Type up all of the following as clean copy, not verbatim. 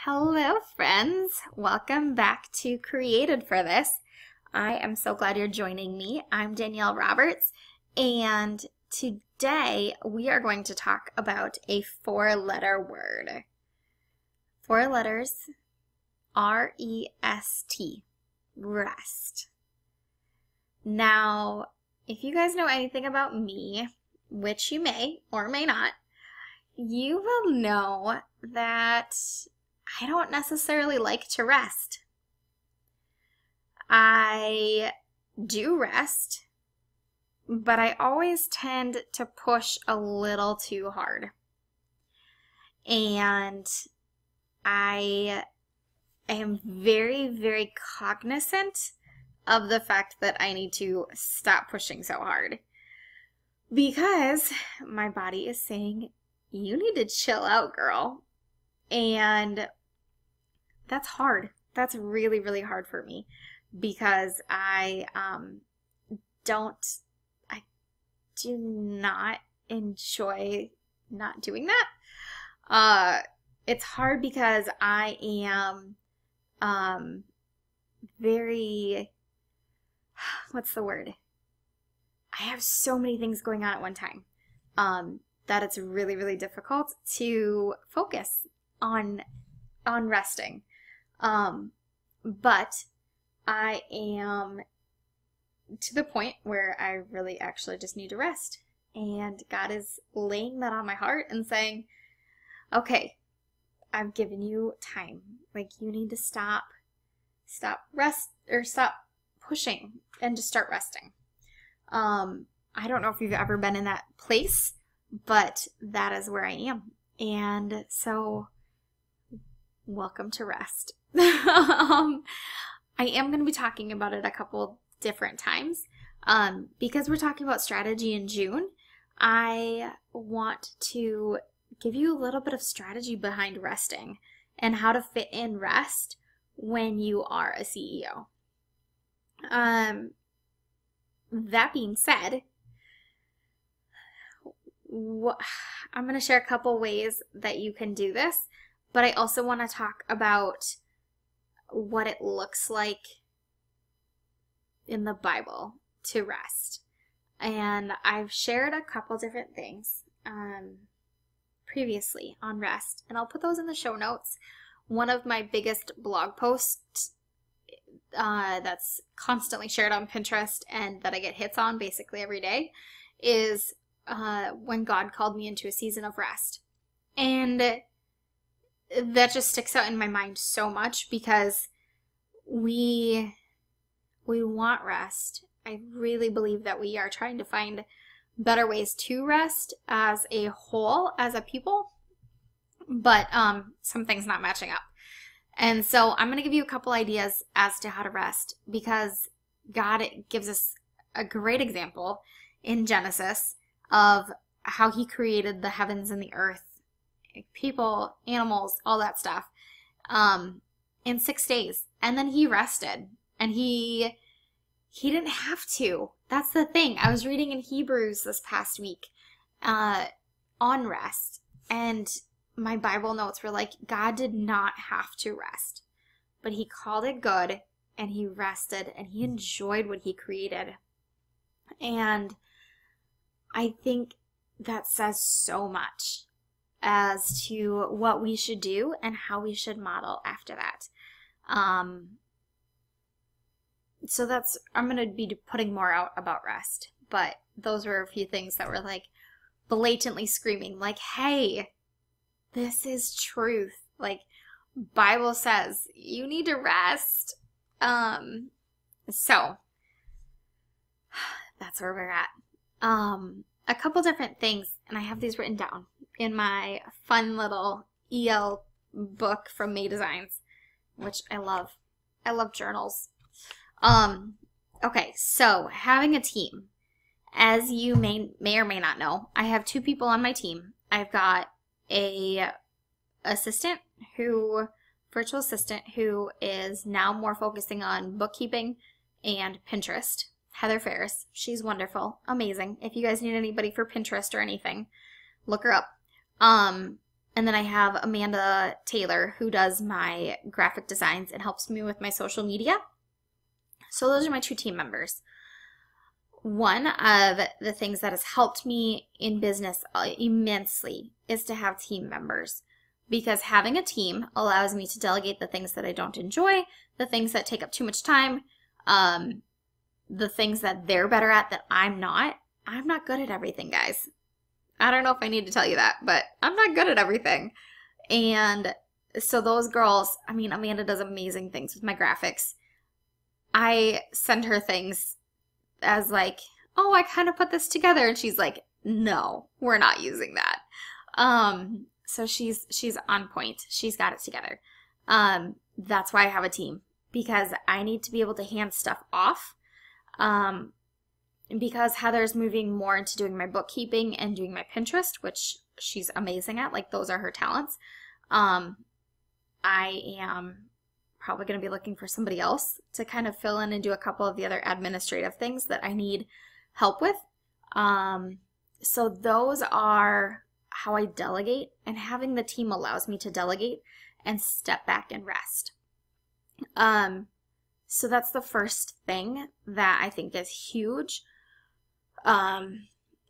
Hello, friends. Welcome back to Created for This. I am so glad you're joining me. I'm Danielle Roberts, and today we are going to talk about a four-letter word. Four letters, R-E-S-T, rest. Now, if you guys know anything about me, which you may or may not, you will know that I don't necessarily like to rest. I do rest, but I always tend to push a little too hard. And I am very, very cognizant of the fact that I need to stop pushing so hard because my body is saying, you need to chill out, girl. And that's hard. That's really, really hard for me because I do not enjoy not doing that. It's hard because I am very, what's the word? I have so many things going on at one time that it's really, really difficult to focus on resting. But I am to the point where I really actually just need to rest. And God is laying that on my heart and saying, okay, I've given you time. Like, you need to stop pushing and just start resting. I don't know if you've ever been in that place, but that is where I am. And so welcome to rest. I am going to be talking about it a couple different times because we're talking about strategy in June. I want to give you a little bit of strategy behind resting and how to fit in rest when you are a CEO. That being said, I'm going to share a couple ways that you can do this, but I also want to talk about what it looks like in the Bible to rest. And I've shared a couple different things previously on rest, and I'll put those in the show notes. One of my biggest blog posts that's constantly shared on Pinterest and that I get hits on basically every day is when God called me into a season of rest. And that just sticks out in my mind so much because we want rest. I really believe that we are trying to find better ways to rest as a whole, as a people, but something's not matching up. And so I'm going to give you a couple ideas as to how to rest because God gives us a great example in Genesis of how he created the heavens and the earth, people, animals, all that stuff, in 6 days. And then he rested. And he didn't have to. That's the thing. I was reading in Hebrews this past week on rest. And my Bible notes were like, God did not have to rest. But he called it good, and he rested, and he enjoyed what he created. And I think that says so much as to what we should do and how we should model after that. So I'm going to be putting more out about rest, but those were a few things that were like blatantly screaming like, hey, this is truth. Like, Bible says you need to rest. So that's where we're at. A couple different things, and I have these written down in my fun little EL book from May Designs, which I love. I love journals. Okay, so having a team. As you may or may not know, I have 2 people on my team. I've got a virtual assistant who is now more focusing on bookkeeping and Pinterest. Heather Ferris. She's wonderful. Amazing. If you guys need anybody for Pinterest or anything, look her up. And And then I have Amanda Taylor, who does my graphic designs and helps me with my social media. So those are my 2 team members. One of the things that has helped me in business immensely is to have team members, because having a team allows me to delegate the things that I don't enjoy, the things that take up too much time, the things that they're better at that I'm not. I'm not good at everything, guys. I don't know if I need to tell you that, but I'm not good at everything. And so those girls, I mean, Amanda does amazing things with my graphics. I send her things as like, oh, I kind of put this together. And she's like, no, we're not using that. So she's on point. She's got it together. That's why I have a team, because I need to be able to hand stuff off. Because Heather's moving more into doing my bookkeeping and doing my Pinterest, which she's amazing at. Like, those are her talents. I am probably going to be looking for somebody else to kind of fill in and do a couple of the other administrative things that I need help with. So those are how I delegate, and having the team allows me to delegate and step back and rest. So that's the first thing that I think is huge,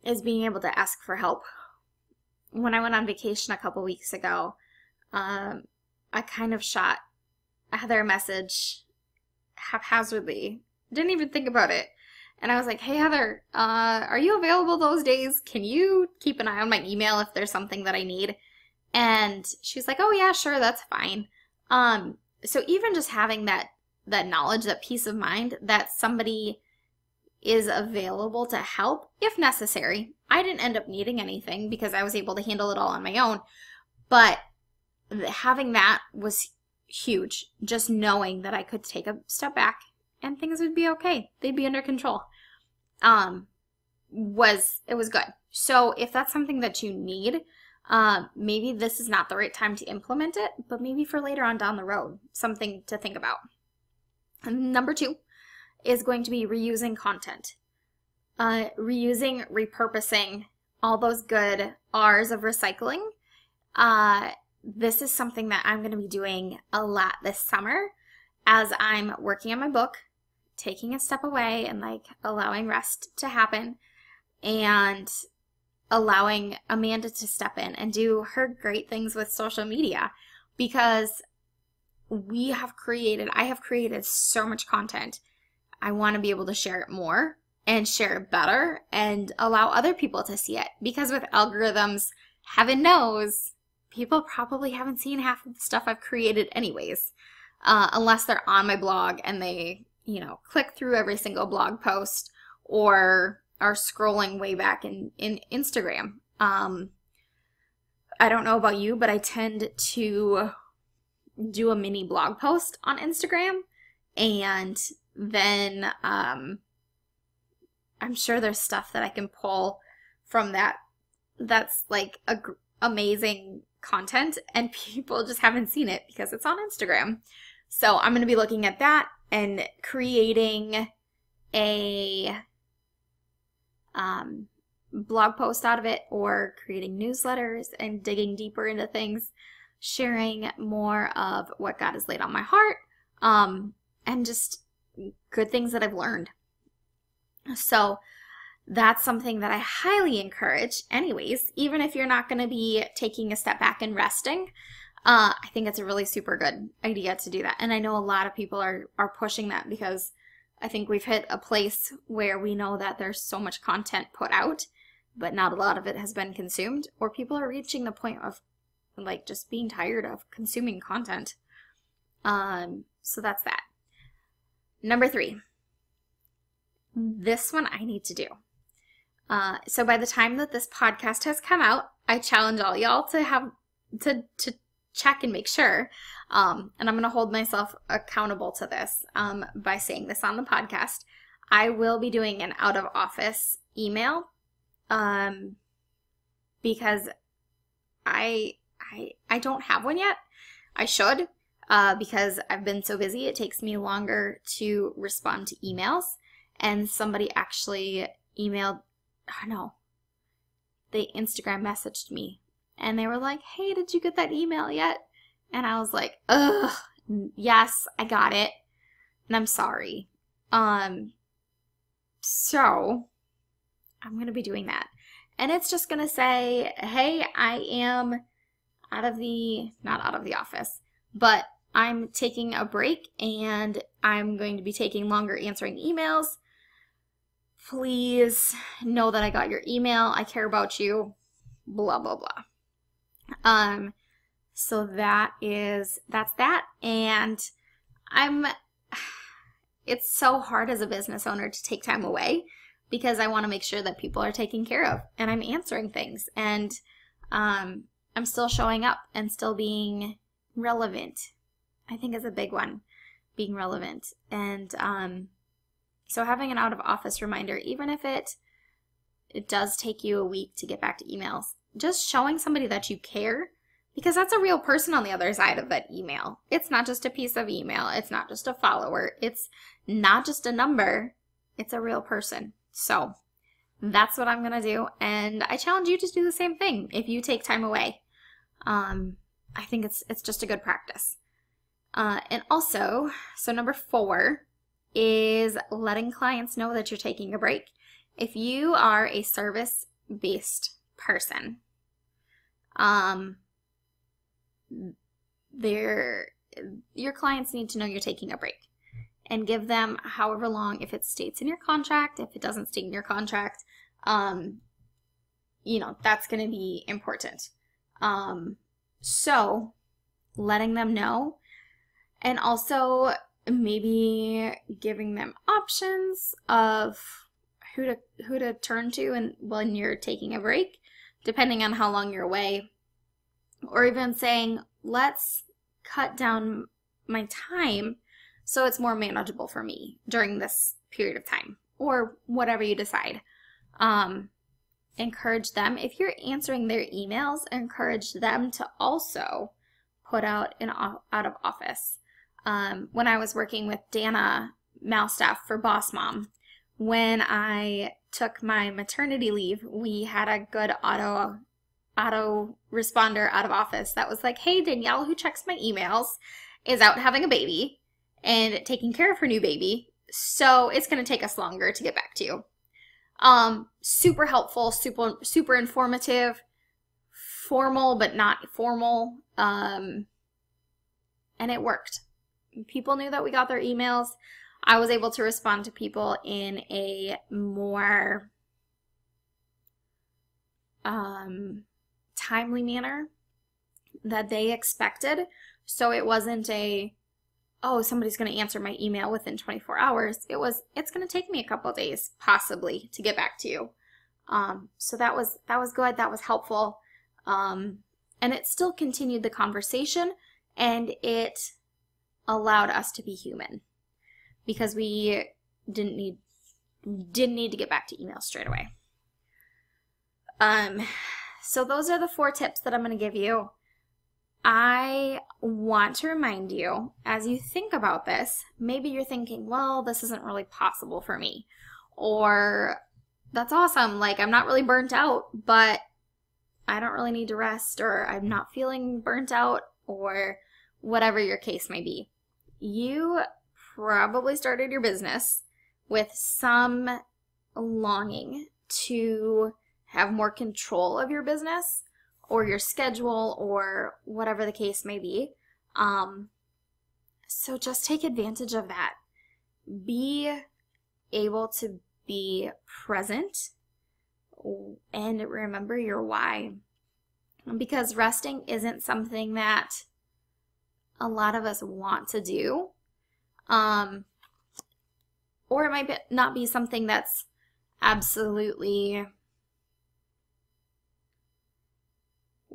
is being able to ask for help. When I went on vacation a couple weeks ago, I kind of shot Heather a message haphazardly. Didn't even think about it. And I was like, hey, Heather, are you available those days? Can you keep an eye on my email if there's something that I need? And she was like, oh, yeah, sure, that's fine. So even just having that knowledge, that peace of mind that somebody is available to help if necessary. I didn't end up needing anything because I was able to handle it all on my own. But having that was huge. Just knowing that I could take a step back and things would be okay. They'd be under control. It was good. So if that's something that you need, maybe this is not the right time to implement it, but maybe for later on down the road, something to think about. And number 2 is going to be reusing content. Reusing, repurposing, all those good R's of recycling. This is something that I'm going to be doing a lot this summer as I'm working on my book, taking a step away and like allowing rest to happen, and allowing Amanda to step in and do her great things with social media, because I have created so much content. I want to be able to share it more and share it better and allow other people to see it, because with algorithms, heaven knows, people probably haven't seen half of the stuff I've created anyways, unless they're on my blog and they, click through every single blog post or are scrolling way back in Instagram. I don't know about you, but I tend to do a mini blog post on Instagram, and then I'm sure there's stuff that I can pull from that's like amazing content, and people just haven't seen it because it's on Instagram. So I'm going to be looking at that and creating a blog post out of it, or creating newsletters and digging deeper into things, sharing more of what God has laid on my heart, and just good things that I've learned. So that's something that I highly encourage anyways, even if you're not going to be taking a step back and resting. I think it's a really super good idea to do that. And I know a lot of people are pushing that, because I think we've hit a place where we know that there's so much content put out, but not a lot of it has been consumed, or people are reaching the point of like just being tired of consuming content. So that's that. Number 3. This one I need to do. So by the time that this podcast has come out, I challenge all y'all to check and make sure. And I'm going to hold myself accountable to this by saying this on the podcast. I will be doing an out of office email because I don't have one yet. I should, because I've been so busy. It takes me longer to respond to emails. And somebody actually emailed, they Instagram messaged me and they were like, hey, did you get that email yet? And I was like, ugh, yes, I got it, and I'm sorry. So I'm going to be doing that. And it's just going to say, hey, I am not out of the office, but I'm taking a break and I'm going to be taking longer answering emails. Please know that I got your email. I care about you, blah, blah, blah. So that's that. And it's so hard as a business owner to take time away because I want to make sure that people are taken care of and I'm answering things and I'm still showing up and still being relevant. I think is a big one, being relevant. And so having an out of office reminder, even if it does take you a week to get back to emails, just showing somebody that you care, because that's a real person on the other side of that email. It's not just a piece of email. It's not just a follower. It's not just a number. It's a real person. So that's what I'm going to do. And I challenge you to do the same thing if you take time away. I think it's just a good practice. And also, so number 4 is letting clients know that you're taking a break. If you are a service-based person, your clients need to know you're taking a break, and give them however long, if it states in your contract, if it doesn't state in your contract, that's going to be important. So letting them know, and also maybe giving them options of who to turn to and when you're taking a break, depending on how long you're away, or even saying, let's cut down my time so it's more manageable for me during this period of time, or whatever you decide. Encourage them. If you're answering their emails, encourage them to also put out an out of office. When I was working with Dana Malstaff for Boss Mom, when I took my maternity leave, we had a good auto responder out of office that was like, hey, Danielle, who checks my emails, is out having a baby and taking care of her new baby, so it's going to take us longer to get back to you. Super helpful, super informative, formal but not formal, and it worked. People knew that we got their emails. I was able to respond to people in a more timely manner that they expected. So it wasn't somebody's going to answer my email within 24 hours. It's going to take me a couple days possibly to get back to you. So that was good. That was helpful. And it still continued the conversation, and it allowed us to be human, because we didn't need to get back to email straight away. So those are the 4 tips that I'm going to give you. I want to remind you, as you think about this, maybe you're thinking, well, this isn't really possible for me, or that's awesome, like I'm not really burnt out, but I don't really need to rest, or I'm not feeling burnt out, or whatever your case may be. You probably started your business with some longing to have more control of your business or your schedule or whatever the case may be. So just take advantage of that. Be able to be present and remember your why. Because resting isn't something that a lot of us want to do. Or it might not be something that's absolutely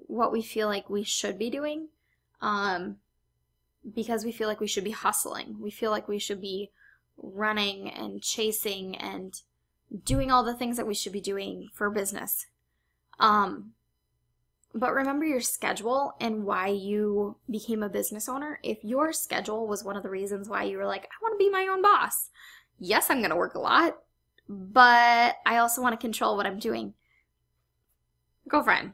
what we feel like we should be doing, because we feel like we should be hustling. We feel like we should be running and chasing and doing all the things that we should be doing for business. But remember your schedule and why you became a business owner. If your schedule was one of the reasons why you were like, I want to be my own boss. Yes, I'm going to work a lot, but I also want to control what I'm doing. Girlfriend,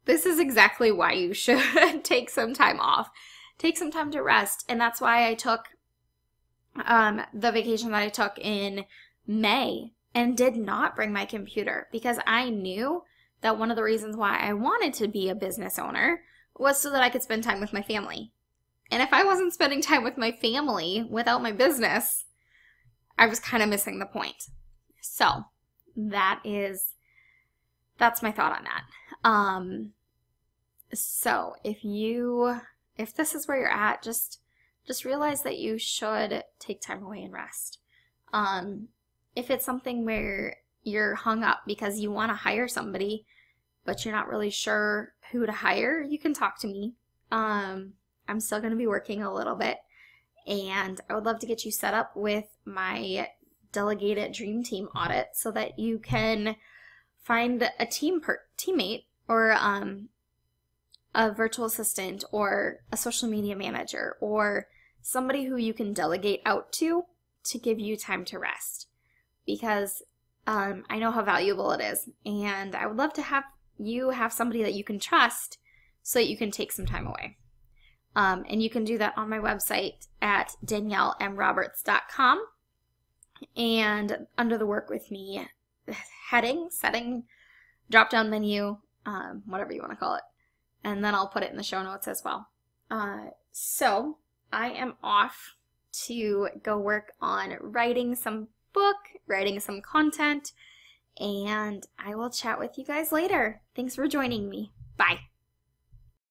this is exactly why you should take some time off. Take some time to rest. And that's why I took the vacation that I took in May and did not bring my computer, because I knew that one of the reasons why I wanted to be a business owner was so that I could spend time with my family. And if I wasn't spending time with my family without my business, I was kind of missing the point. So that's my thought on that. So if this is where you're at, just realize that you should take time away and rest. If it's something where you're hung up because you want to hire somebody, but you're not really sure who to hire, you can talk to me. I'm still going to be working a little bit, and I would love to get you set up with my delegated dream team audit so that you can find a teammate or a virtual assistant or a social media manager or somebody who you can delegate out to give you time to rest, because I know how valuable it is, and I would love to have you have somebody that you can trust so that you can take some time away. And you can do that on my website at daniellemroberts.com, and under the Work With Me setting, drop-down menu, whatever you want to call it. And then I'll put it in the show notes as well. So I am off to go work on writing some book, writing some content, and I will chat with you guys later. Thanks for joining me. Bye.